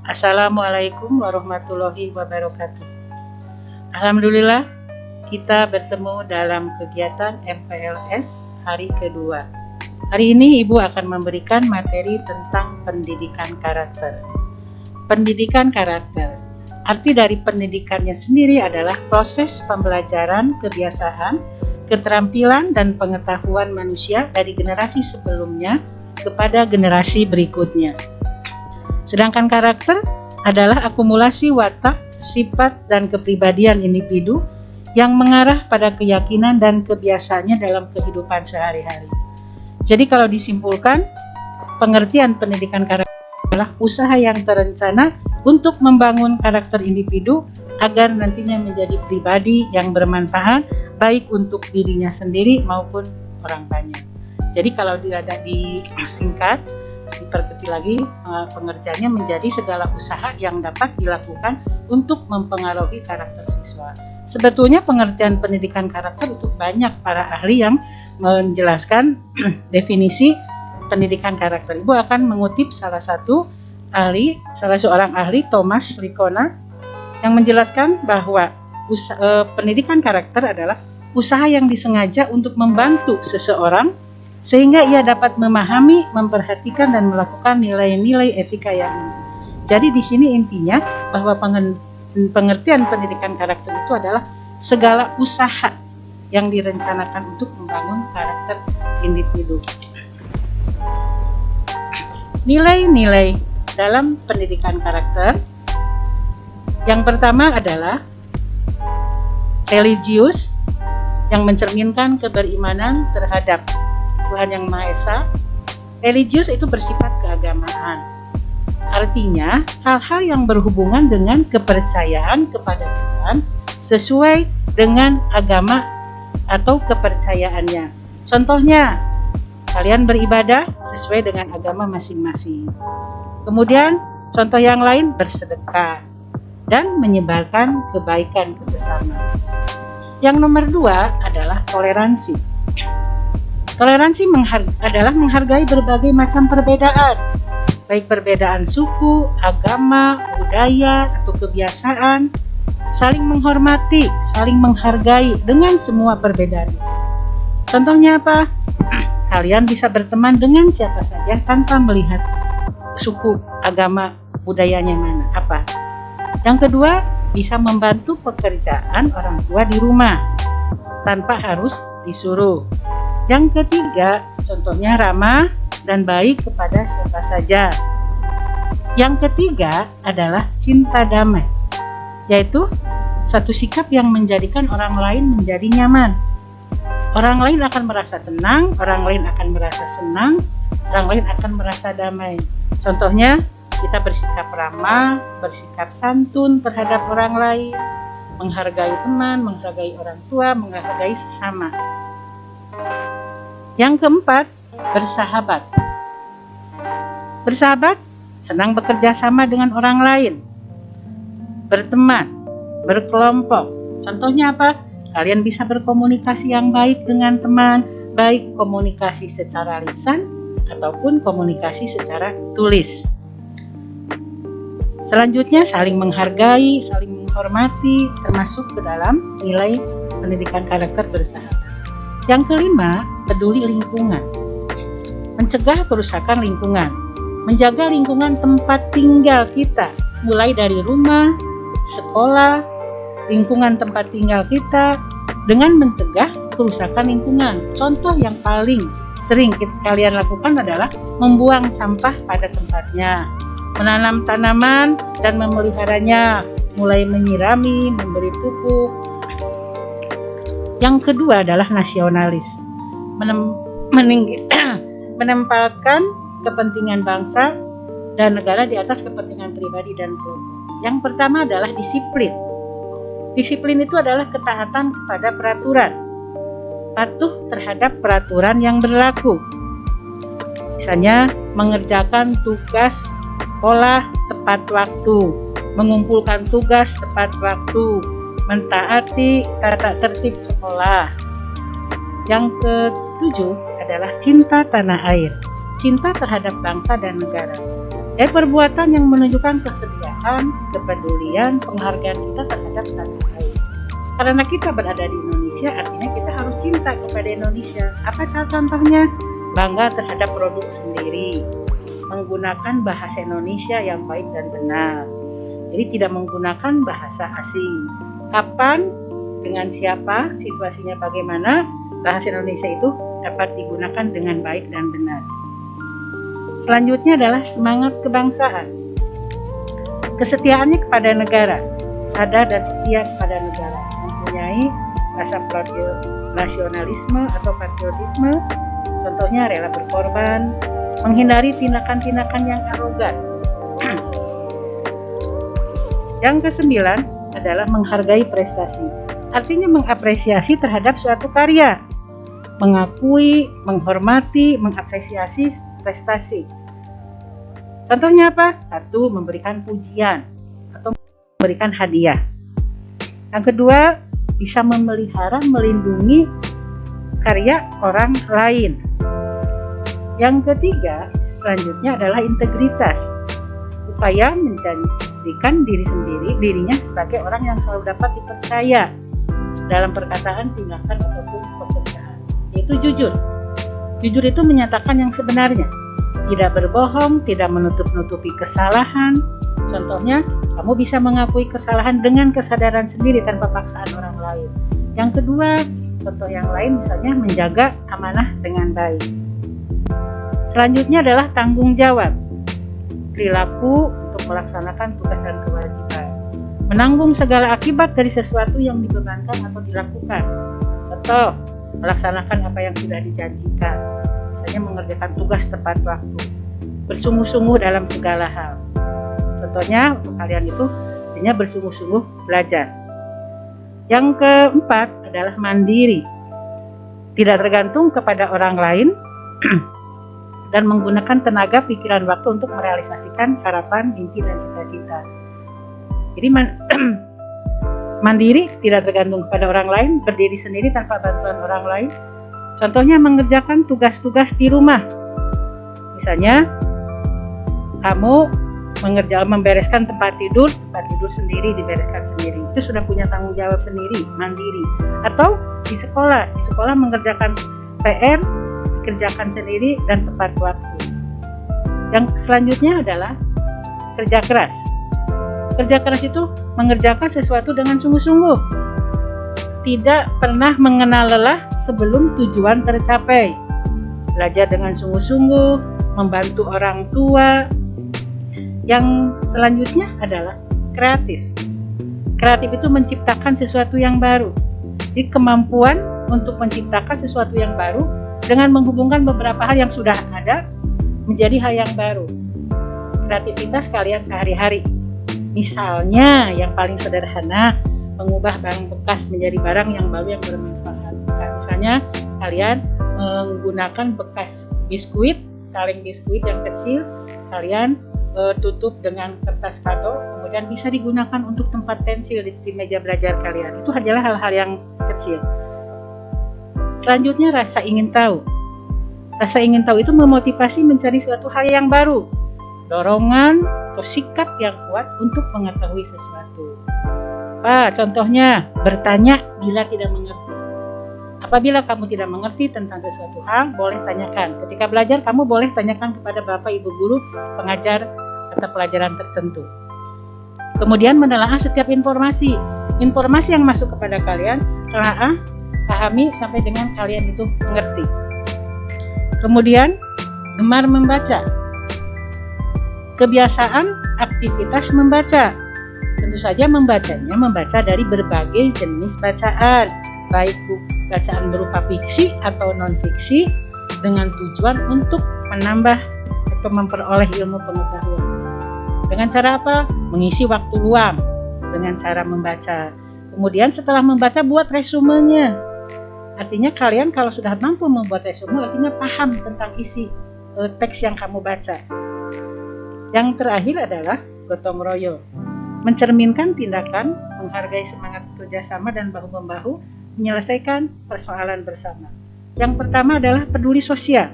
Assalamualaikum warahmatullahi wabarakatuh. Alhamdulillah, kita bertemu dalam kegiatan MPLS hari kedua. Hari ini Ibu akan memberikan materi tentang pendidikan karakter. Pendidikan karakter, arti dari pendidikannya sendiri adalah proses pembelajaran kebiasaan, keterampilan, dan pengetahuan manusia dari generasi sebelumnya kepada generasi berikutnya. Sedangkan karakter adalah akumulasi watak, sifat, dan kepribadian individu yang mengarah pada keyakinan dan kebiasaannya dalam kehidupan sehari-hari. Jadi kalau disimpulkan, pengertian pendidikan karakter adalah usaha yang terencana untuk membangun karakter individu agar nantinya menjadi pribadi yang bermanfaat baik untuk dirinya sendiri maupun orang banyak. Jadi kalau tidak disingkat, diperkecil lagi, pengertiannya menjadi segala usaha yang dapat dilakukan untuk mempengaruhi karakter siswa. Sebetulnya pengertian pendidikan karakter itu banyak para ahli yang menjelaskan definisi pendidikan karakter. Ibu akan mengutip salah seorang ahli, Thomas Licona, yang menjelaskan bahwa pendidikan karakter adalah usaha yang disengaja untuk membantu seseorang sehingga ia dapat memahami, memperhatikan, dan melakukan nilai-nilai etika yang inti. Jadi di sini intinya bahwa pengertian pendidikan karakter itu adalah segala usaha yang direncanakan untuk membangun karakter individu. Nilai-nilai dalam pendidikan karakter yang pertama adalah religius, yang mencerminkan keberimanan terhadap Tuhan Yang Maha Esa. Religius itu bersifat keagamaan. Artinya, hal-hal yang berhubungan dengan kepercayaan kepada Tuhan sesuai dengan agama atau kepercayaannya. Contohnya, kalian beribadah sesuai dengan agama masing-masing. Kemudian, contoh yang lain bersedekah dan menyebarkan kebaikan ke sesama. Yang nomor 2 adalah toleransi. Toleransi adalah menghargai berbagai macam perbedaan, baik perbedaan suku, agama, budaya, atau kebiasaan, saling menghormati, saling menghargai dengan semua perbedaan. Contohnya apa? Kalian bisa berteman dengan siapa saja tanpa melihat suku, agama, budayanya mana, apa. Yang kedua, bisa membantu pekerjaan orang tua di rumah tanpa harus disuruh. Yang ketiga, contohnya ramah dan baik kepada siapa saja. Yang ketiga adalah cinta damai, yaitu satu sikap yang menjadikan orang lain menjadi nyaman. Orang lain akan merasa tenang, orang lain akan merasa senang, orang lain akan merasa damai. Contohnya, kita bersikap ramah, bersikap santun terhadap orang lain, menghargai teman, menghargai orang tua, menghargai sesama. Yang keempat, bersahabat. Bersahabat senang bekerja sama dengan orang lain, berteman, berkelompok. Contohnya apa? Kalian bisa berkomunikasi yang baik dengan teman, baik komunikasi secara lisan ataupun komunikasi secara tulis. Selanjutnya, saling menghargai, saling menghormati, termasuk ke dalam nilai pendidikan karakter bersahabat. Yang kelima, peduli lingkungan. Mencegah kerusakan lingkungan. Menjaga lingkungan tempat tinggal kita, mulai dari rumah, sekolah, lingkungan tempat tinggal kita, dengan mencegah kerusakan lingkungan. Contoh yang paling sering kalian lakukan adalah membuang sampah pada tempatnya, menanam tanaman dan memeliharanya, mulai menyirami, memberi pupuk. Yang kedua adalah nasionalis, menempatkan kepentingan bangsa dan negara di atas kepentingan pribadi dan kelompok. Yang pertama adalah disiplin. Disiplin itu adalah ketaatan kepada peraturan, patuh terhadap peraturan yang berlaku. Misalnya, mengerjakan tugas sekolah tepat waktu, mengumpulkan tugas tepat waktu, mentaati tata tertib sekolah. Yang ketujuh adalah cinta tanah air, cinta terhadap bangsa dan negara. Perbuatan yang menunjukkan kesediaan keberpihakan, kepedulian, penghargaan kita terhadap tanah air. Karena kita berada di Indonesia, artinya kita harus cinta kepada Indonesia. Apa contohnya? Bangga terhadap produk sendiri, menggunakan bahasa Indonesia yang baik dan benar. Jadi tidak menggunakan bahasa asing. Kapan, dengan siapa, situasinya bagaimana, bahasa Indonesia itu dapat digunakan dengan baik dan benar. Selanjutnya adalah semangat kebangsaan. Kesetiaannya kepada negara, sadar dan setia kepada negara, mempunyai rasa nasionalisme atau patriotisme, contohnya rela berkorban, menghindari tindakan-tindakan yang arogan. Yang kesembilan adalah menghargai prestasi. Artinya mengapresiasi terhadap suatu karya, mengakui, menghormati, mengapresiasi prestasi. Contohnya apa? Satu, memberikan pujian atau memberikan hadiah. Yang kedua, bisa memelihara, melindungi karya orang lain. Yang ketiga, selanjutnya adalah integritas. Upaya menjadikan dirinya sebagai orang yang selalu dapat dipercaya dalam perkataan, tindakan, ataupun pekerjaan. Yaitu jujur. Jujur itu menyatakan yang sebenarnya. Tidak berbohong, tidak menutup-nutupi kesalahan. Contohnya, kamu bisa mengakui kesalahan dengan kesadaran sendiri tanpa paksaan orang lain. Yang kedua, contoh yang lain misalnya menjaga amanah dengan baik. Selanjutnya adalah tanggung jawab. Perilaku untuk melaksanakan tugas dan kewajiban. Menanggung segala akibat dari sesuatu yang dibebankan atau dilakukan. Contoh, melaksanakan apa yang sudah dijanjikan. Misalnya mengerjakan tugas tepat waktu. Bersungguh-sungguh dalam segala hal. Contohnya, untuk kalian itu artinya bersungguh-sungguh belajar. Yang keempat adalah mandiri. Tidak tergantung kepada orang lain dan menggunakan tenaga, pikiran, waktu untuk merealisasikan harapan, mimpi, dan cita-cita. Jadi mandiri, tidak tergantung kepada orang lain, berdiri sendiri tanpa bantuan orang lain. Contohnya mengerjakan tugas-tugas di rumah. Misalnya, kamu membereskan tempat tidur sendiri dibereskan sendiri. Itu sudah punya tanggung jawab sendiri, mandiri. Atau di sekolah mengerjakan PR, dikerjakan sendiri dan tepat waktu. Yang selanjutnya adalah kerja keras. Kerja keras itu mengerjakan sesuatu dengan sungguh-sungguh. Tidak pernah mengenal lelah sebelum tujuan tercapai. Belajar dengan sungguh-sungguh, membantu orang tua. Yang selanjutnya adalah kreatif. Kreatif itu menciptakan sesuatu yang baru. Jadi kemampuan untuk menciptakan sesuatu yang baru dengan menghubungkan beberapa hal yang sudah ada menjadi hal yang baru. Kreativitas kalian sehari-hari. Misalnya yang paling sederhana, mengubah barang bekas menjadi barang yang baru yang bermanfaat. Misalnya kalian menggunakan bekas biskuit, kaleng biskuit yang kecil, kalian tutup dengan kertas kado, kemudian bisa digunakan untuk tempat pensil di meja belajar kalian. Itu adalah hal-hal yang kecil. Selanjutnya rasa ingin tahu. Rasa ingin tahu itu memotivasi mencari suatu hal yang baru, dorongan atau sikap yang kuat untuk mengetahui sesuatu. Contohnya bertanya bila tidak mengerti. Apabila kamu tidak mengerti tentang sesuatu hal, boleh tanyakan. Ketika belajar, kamu boleh tanyakan kepada Bapak Ibu Guru pengajar mata pelajaran tertentu. Kemudian menelaah setiap informasi. Informasi yang masuk kepada kalian, telaah, pahami sampai dengan kalian itu mengerti. Kemudian gemar membaca. Kebiasaan aktivitas membaca. Tentu saja membaca dari berbagai jenis bacaan, baik bacaan berupa fiksi atau non-fiksi, dengan tujuan untuk menambah atau memperoleh ilmu pengetahuan. Dengan cara apa? Mengisi waktu luang dengan cara membaca. Kemudian setelah membaca, buat resumenya. Artinya kalian kalau sudah mampu membuat resume, artinya paham tentang isi teks yang kamu baca. Yang terakhir adalah gotong royong. Mencerminkan tindakan, menghargai semangat kerjasama dan bahu-membahu, menyelesaikan persoalan bersama. Yang pertama adalah peduli sosial.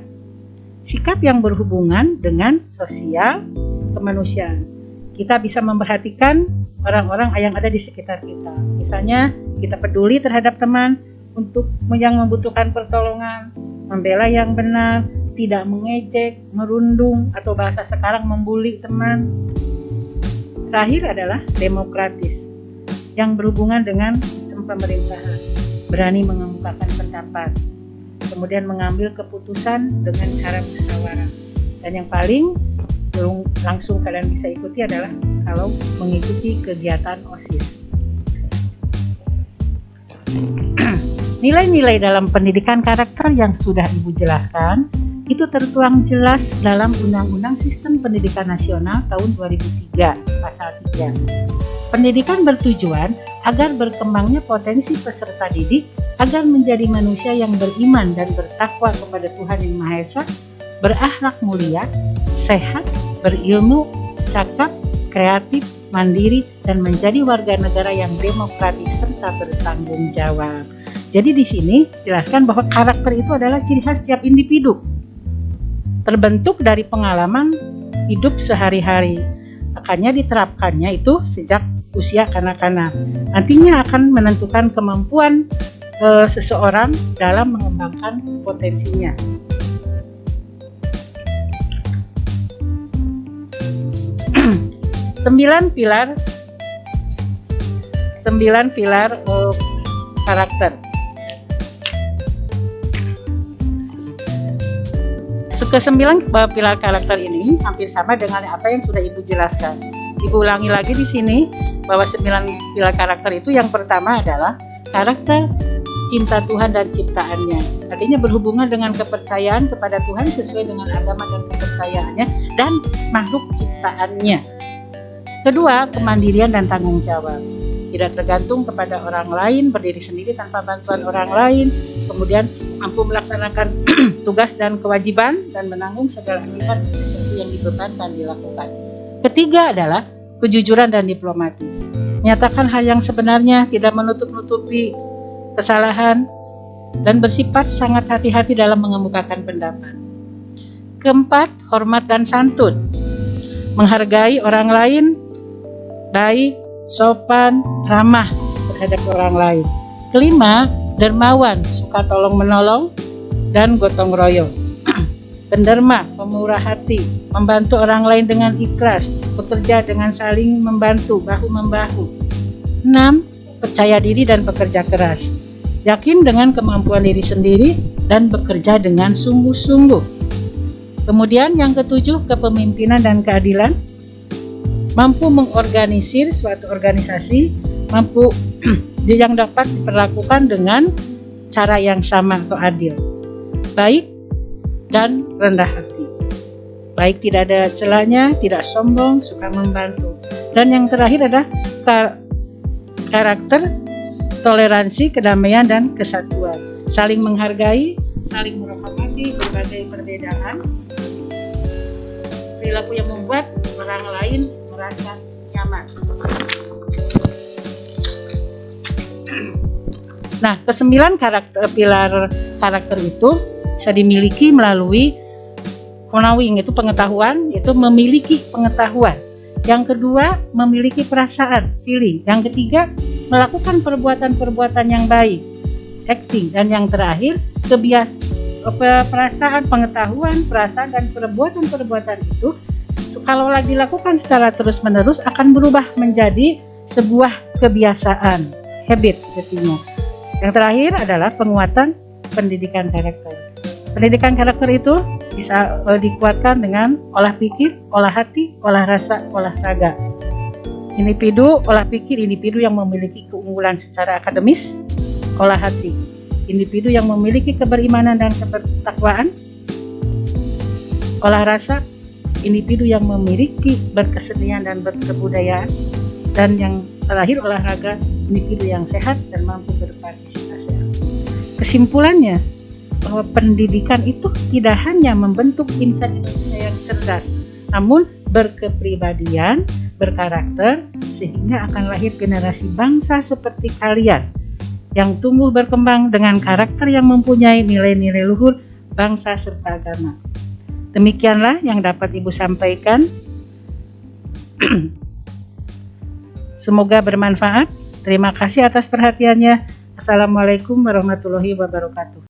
Sikap yang berhubungan dengan sosial, kemanusiaan. kita bisa memperhatikan orang-orang yang ada di sekitar kita. Misalnya kita peduli terhadap teman untuk yang membutuhkan pertolongan, membela yang benar, tidak mengejek, merundung, atau bahasa sekarang membuli teman. Terakhir adalah demokratis, yang berhubungan dengan sistem pemerintahan, berani mengemukakan pendapat, kemudian mengambil keputusan dengan cara musyawarah. Dan yang paling langsung kalian bisa ikuti adalah kalau mengikuti kegiatan OSIS. Nilai-nilai dalam pendidikan karakter yang sudah Ibu jelaskan itu tertuang jelas dalam Undang-Undang Sistem Pendidikan Nasional tahun 2003, pasal 3. Pendidikan bertujuan agar berkembangnya potensi peserta didik agar menjadi manusia yang beriman dan bertakwa kepada Tuhan Yang Maha Esa, berakhlak mulia, sehat, berilmu, cakap, kreatif, mandiri, dan menjadi warga negara yang demokratis serta bertanggung jawab. Jadi di sini jelaskan bahwa karakter itu adalah ciri khas setiap individu, terbentuk dari pengalaman hidup sehari-hari. Makanya diterapkannya itu sejak usia kanak-kanak. Nantinya akan menentukan kemampuan seseorang dalam mengembangkan potensinya. Sembilan pilar karakter. Kesembilan pilar karakter ini hampir sama dengan apa yang sudah Ibu jelaskan. Ibu ulangi lagi di sini bahwa 9 pilar karakter itu yang pertama adalah karakter cinta Tuhan dan ciptaannya. Artinya berhubungan dengan kepercayaan kepada Tuhan sesuai dengan agama dan kepercayaannya dan makhluk ciptaannya. Kedua, kemandirian dan tanggung jawab. Tidak tergantung kepada orang lain, berdiri sendiri tanpa bantuan orang lain, kemudian mampu melaksanakan tugas dan kewajiban dan menanggung segala akibat sesuatu yang dibebankan dilakukan. Ketiga adalah kejujuran dan diplomatis. Menyatakan hal yang sebenarnya, tidak menutup-nutupi kesalahan, dan bersifat sangat hati-hati dalam mengemukakan pendapat. Keempat, hormat dan santun. Menghargai orang lain, baik, sopan, ramah terhadap orang lain. Kelima, dermawan, suka tolong menolong dan gotong royong. Penderma, pemurah hati, membantu orang lain dengan ikhlas, bekerja dengan saling membantu, bahu-membahu. 6. Percaya diri dan bekerja keras. Yakin dengan kemampuan diri sendiri dan bekerja dengan sungguh-sungguh. Kemudian yang ketujuh, kepemimpinan dan keadilan. Mampu mengorganisir suatu organisasi, mampu yang dapat diperlakukan dengan cara yang sama atau adil. Baik dan rendah hati. Baik tidak ada celahnya, tidak sombong, suka membantu. Dan yang terakhir adalah karakter, toleransi, kedamaian, dan kesatuan. Saling menghargai, saling menghormati berbagai perbedaan. Perilaku yang membuat orang lain merasa nyaman. Nah, kesembilan pilar karakter itu bisa dimiliki melalui knowing, itu pengetahuan, yaitu memiliki pengetahuan. Yang kedua, memiliki perasaan, feeling. Yang ketiga, melakukan perbuatan-perbuatan yang baik, acting. Dan yang terakhir, perasaan, pengetahuan, perasaan, dan perbuatan-perbuatan itu kalau lagi dilakukan secara terus-menerus akan berubah menjadi sebuah kebiasaan, habit artinya. Yang terakhir adalah penguatan pendidikan karakter. Pendidikan karakter itu bisa dikuatkan dengan olah pikir, olah hati, olah rasa, olah raga. Olah pikir, individu yang memiliki keunggulan secara akademis, olah hati, individu yang memiliki keberimanan dan ketakwaan, olah rasa, individu yang memiliki berkesenian dan berkebudayaan, dan yang terakhir olahraga, individu yang sehat dan mampu berpartisipasi. Kesimpulannya, bahwa pendidikan itu tidak hanya membentuk insan Indonesia yang cerdas, namun berkepribadian, berkarakter, sehingga akan lahir generasi bangsa seperti kalian yang tumbuh berkembang dengan karakter yang mempunyai nilai-nilai luhur bangsa serta agama. Demikianlah yang dapat Ibu sampaikan. Semoga bermanfaat. Terima kasih atas perhatiannya. Assalamualaikum warahmatullahi wabarakatuh.